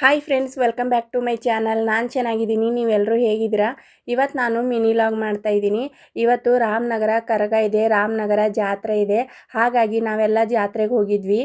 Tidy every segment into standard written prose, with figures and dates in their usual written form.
Hi friends, welcome back to my channel. ನಾನು ಚೆನ್ನಾಗಿದ್ದೀನಿ, ನೀವೆಲ್ಲರೂ ಹೇಗಿದ್ದೀರಾ? ಇವತ್ತು ನಾನು ಮಿನಿ ಲಾಗ್ ಮಾಡ್ತಾಯಿದ್ದೀನಿ. ಇವತ್ತು ರಾಮನಗರ ಕರಗ ಇದೆ, ರಾಮನಗರ ಜಾತ್ರೆ ಇದೆ. ಹಾಗಾಗಿ ನಾವೆಲ್ಲ ಜಾತ್ರೆಗೆ ಹೋಗಿದ್ವಿ.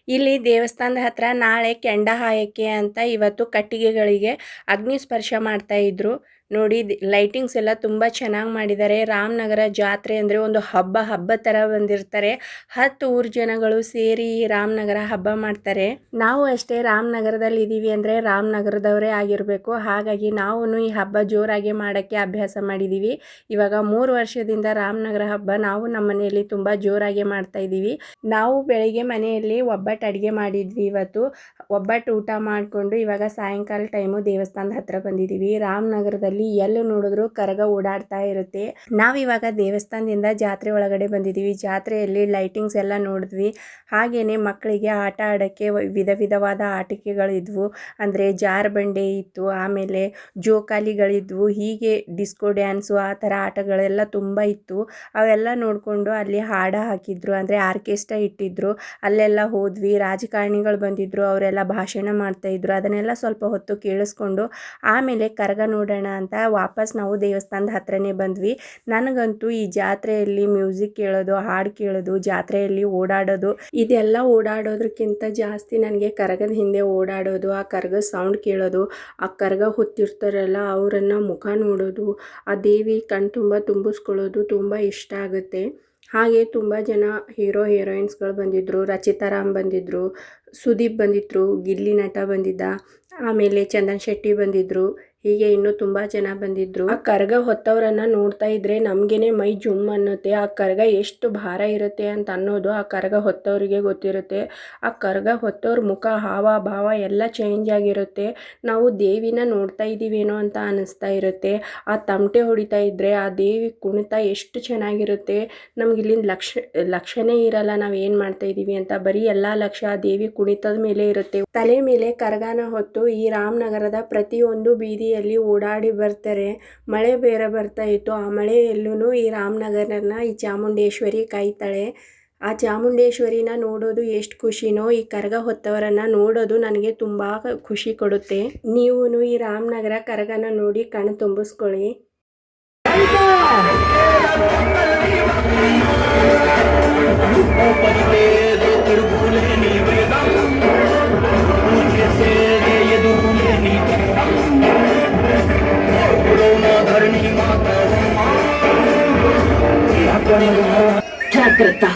ಇಲ್ಲಿ ದೇವಸ್ಥಾನದ ಹತ್ರ ನಾಳೆ ಕೆಂಡ ಹಾಯಕ್ಕೆ ಅಂತ ಇವತ್ತು ಕಟ್ಟಿಗೆಗಳಿಗೆ ಅಗ್ನಿ ಸ್ಪರ್ಶ ಮಾಡ್ತಾಯಿದ್ರು. ನೋಡಿ, ಲೈಟಿಂಗ್ಸ್ ಎಲ್ಲ ತುಂಬ ಚೆನ್ನಾಗಿ ಮಾಡಿದ್ದಾರೆ. ರಾಮನಗರ ಜಾತ್ರೆ ಅಂದರೆ ಒಂದು ಹಬ್ಬ ಥರ ಬಂದಿರ್ತಾರೆ. 10 ಊರು ಜನಗಳು ಸೇರಿ ರಾಮನಗರ ಹಬ್ಬ ಮಾಡ್ತಾರೆ. ನಾವು ಅಷ್ಟೇ ರಾಮನಗರದಲ್ಲಿ ಇದ್ದೀವಿ ಅಂದರೆ ರಾಮನಗರದವರೇ ಆಗಿರಬೇಕು. ಹಾಗಾಗಿ ನಾವು ಈ ಹಬ್ಬ ಜೋರಾಗಿ ಮಾಡೋಕ್ಕೆ ಅಭ್ಯಾಸ ಮಾಡಿದ್ದೀವಿ. ಇವಾಗ 3 ವರ್ಷದಿಂದ ರಾಮನಗರ ಹಬ್ಬ ನಾವು ನಮ್ಮ ಮನೆಯಲ್ಲಿ ತುಂಬ ಜೋರಾಗಿ ಮಾಡ್ತಾ ಇದ್ದೀವಿ. ನಾವು ಬೆಳಿಗ್ಗೆ ಮನೆಯಲ್ಲಿ ಒಬ್ಬಟ್ಟು ಅಡುಗೆ ಮಾಡಿದ್ವಿ. ಇವತ್ತು ಒಬ್ಬಟ್ಟು ಊಟ ಮಾಡಿಕೊಂಡು ಇವಾಗ ಸಾಯಂಕಾಲ ಟೈಮು ದೇವಸ್ಥಾನದ ಹತ್ರ ಬಂದಿದ್ದೀವಿ. ರಾಮನಗರದಲ್ಲಿ ಎಲ್ಲಿ ನೋಡಿದ್ರು ಕರಗ ಓಡಾಡ್ತಾ ಇರುತ್ತೆ. ನಾವಿವಾಗ ದೇವಸ್ಥಾನದಿಂದ ಜಾತ್ರೆ ಒಳಗಡೆ ಬಂದಿದ್ದೀವಿ. ಜಾತ್ರೆಯಲ್ಲಿ ಲೈಟಿಂಗ್ಸ್ ಎಲ್ಲ ನೋಡಿದ್ವಿ. ಹಾಗೇನೆ ಮಕ್ಕಳಿಗೆ ಆಟ ಆಡೋಕ್ಕೆ ವಿಧವಾದ ಆಟಿಕೆಗಳಿದ್ವು. ಅಂದರೆ ಜಾರಬಂಡೆ ಇತ್ತು, ಆಮೇಲೆ ಜೋಕಾಲಿಗಳಿದ್ವು, ಹೀಗೆ ಡಿಸ್ಕೋ ಡ್ಯಾನ್ಸು ಆ ಥರ ಆಟಗಳೆಲ್ಲ ತುಂಬ ಇತ್ತು. ಅವೆಲ್ಲ ನೋಡಿಕೊಂಡು ಅಲ್ಲಿ ಹಾಡು ಹಾಕಿದ್ರು, ಅಂದರೆ ಆರ್ಕೆಸ್ಟ್ರಾ ಇಟ್ಟಿದ್ರು. ಅಲ್ಲೆಲ್ಲ ಹೋದ್ವಿ. ರಾಜಕಾರಣಿಗಳು ಬಂದಿದ್ರು, ಅವರೆಲ್ಲ ಭಾಷಣ ಮಾಡ್ತಾಯಿದ್ರು. ಅದನ್ನೆಲ್ಲ ಸ್ವಲ್ಪ ಹೊತ್ತು ಕೇಳಿಸ್ಕೊಂಡು ಆಮೇಲೆ ಕರಗ ನೋಡೋಣ ಅಂತ ವಾಪಸ್ ನಾವು ದೇವಸ್ಥಾನದ ಹತ್ರನೇ ಬಂದ್ವಿ. ನನಗಂತೂ ಈ ಜಾತ್ರೆಯಲ್ಲಿ ಮ್ಯೂಸಿಕ್ ಕೇಳೋದು, ಹಾಡು ಕೇಳೋದು, ಜಾತ್ರೆಯಲ್ಲಿ ಓಡಾಡೋದು, ಇದೆಲ್ಲ ಓಡಾಡೋದಕ್ಕಿಂತ ಜಾಸ್ತಿ ನನಗೆ ಕರಗದ ಹಿಂದೆ ಓಡಾಡೋದು, ಆ ಕರಗದ ಸೌಂಡ್ ಕೇಳೋದು, ಆ ಕರಗ ಹೊತ್ತಿರ್ತಾರಲ್ಲ ಅವರನ್ನು ಮುಖ ನೋಡೋದು, ಆ ದೇವಿ ಕಣ್ ತುಂಬ ತುಂಬಿಸ್ಕೊಳ್ಳೋದು ತುಂಬ ಇಷ್ಟ ಆಗುತ್ತೆ. ಹಾಗೆ ತುಂಬ ಜನ ಹೀರೋಯಿನ್ಸ್ಗಳು ಬಂದಿದ್ದರು. ರಚಿತಾ ರಾಮ್ ಬಂದಿದ್ದರು, ಸುದೀಪ್ ಬಂದಿದ್ರು, ಗಿಲ್ಲಿ ನಟ ಬಂದಿದ್ದ, ಆಮೇಲೆ ಚಂದನ್ ಶೆಟ್ಟಿ ಬಂದಿದ್ದರು. ಹೀಗೆ ಇನ್ನೂ ತುಂಬ ಜನ ಬಂದಿದ್ದರು. ಆ ಕರಗ ಹೊತ್ತವರನ್ನು ನೋಡ್ತಾ ಇದ್ರೆ ನಮಗೇನೆ ಮೈ ಜುಮ್ ಅನ್ನುತ್ತೆ. ಆ ಕರಗ ಎಷ್ಟು ಭಾರ ಇರುತ್ತೆ ಅಂತ ಅನ್ನೋದು ಆ ಕರಗ ಹೊತ್ತವರಿಗೆ ಗೊತ್ತಿರುತ್ತೆ. ಆ ಕರಗ ಹೊತ್ತವ್ರ ಮುಖ, ಹಾವ ಭಾವ ಎಲ್ಲ ಚೇಂಜ್ ಆಗಿರುತ್ತೆ. ನಾವು ದೇವಿನ ನೋಡ್ತಾ ಇದ್ದೀವೇನೋ ಅಂತ ಅನ್ನಿಸ್ತಾ ಇರುತ್ತೆ. ಆ ತಮಟೆ ಹೊಡಿತಾ ಇದ್ದರೆ ಆ ದೇವಿ ಕುಣಿತ ಎಷ್ಟು ಚೆನ್ನಾಗಿರುತ್ತೆ. ನಮ್ಗೆ ಇಲ್ಲಿಂದ ಲಕ್ಷ್ಯನೇ ಇರಲ್ಲ ನಾವು ಏನು ಮಾಡ್ತಾ ಇದ್ದೀವಿ ಅಂತ. ಬರೀ ಎಲ್ಲ ಲಕ್ಷ್ಯ ಆ ದೇವಿ ಕುಣಿತದ ಮೇಲೆ ಇರುತ್ತೆ. ತಲೆ ಮೇಲೆ ಕರಗನ ಹೊತ್ತು ಈ ರಾಮನಗರದ ಪ್ರತಿಯೊಂದು ಬೀದಿಯಲ್ಲಿ ಓಡಾಡಿ ಬರ್ತಾರೆ. ಮಳೆ ಬೇರೆ ಬರ್ತಾ ಇತ್ತು. ಆ ಮಳೆಯಲ್ಲೂ ಈ ರಾಮನಗರನ ಈ ಚಾಮುಂಡೇಶ್ವರಿ ಕಾಯ್ತಾಳೆ. ಆ ಚಾಮುಂಡೇಶ್ವರಿನ ನೋಡೋದು ಎಷ್ಟು ಖುಷಿನೋ, ಈ ಕರಗ ಹೊತ್ತವರನ್ನು ನೋಡೋದು ನನಗೆ ತುಂಬ ಖುಷಿ ಕೊಡುತ್ತೆ. ನೀವು ಈ ರಾಮನಗರ ಕರಗನ ನೋಡಿ ಕಣ್ಣು ತುಂಬಿಸ್ಕೊಳ್ಳಿ. ಜಾಗ್ರತಾ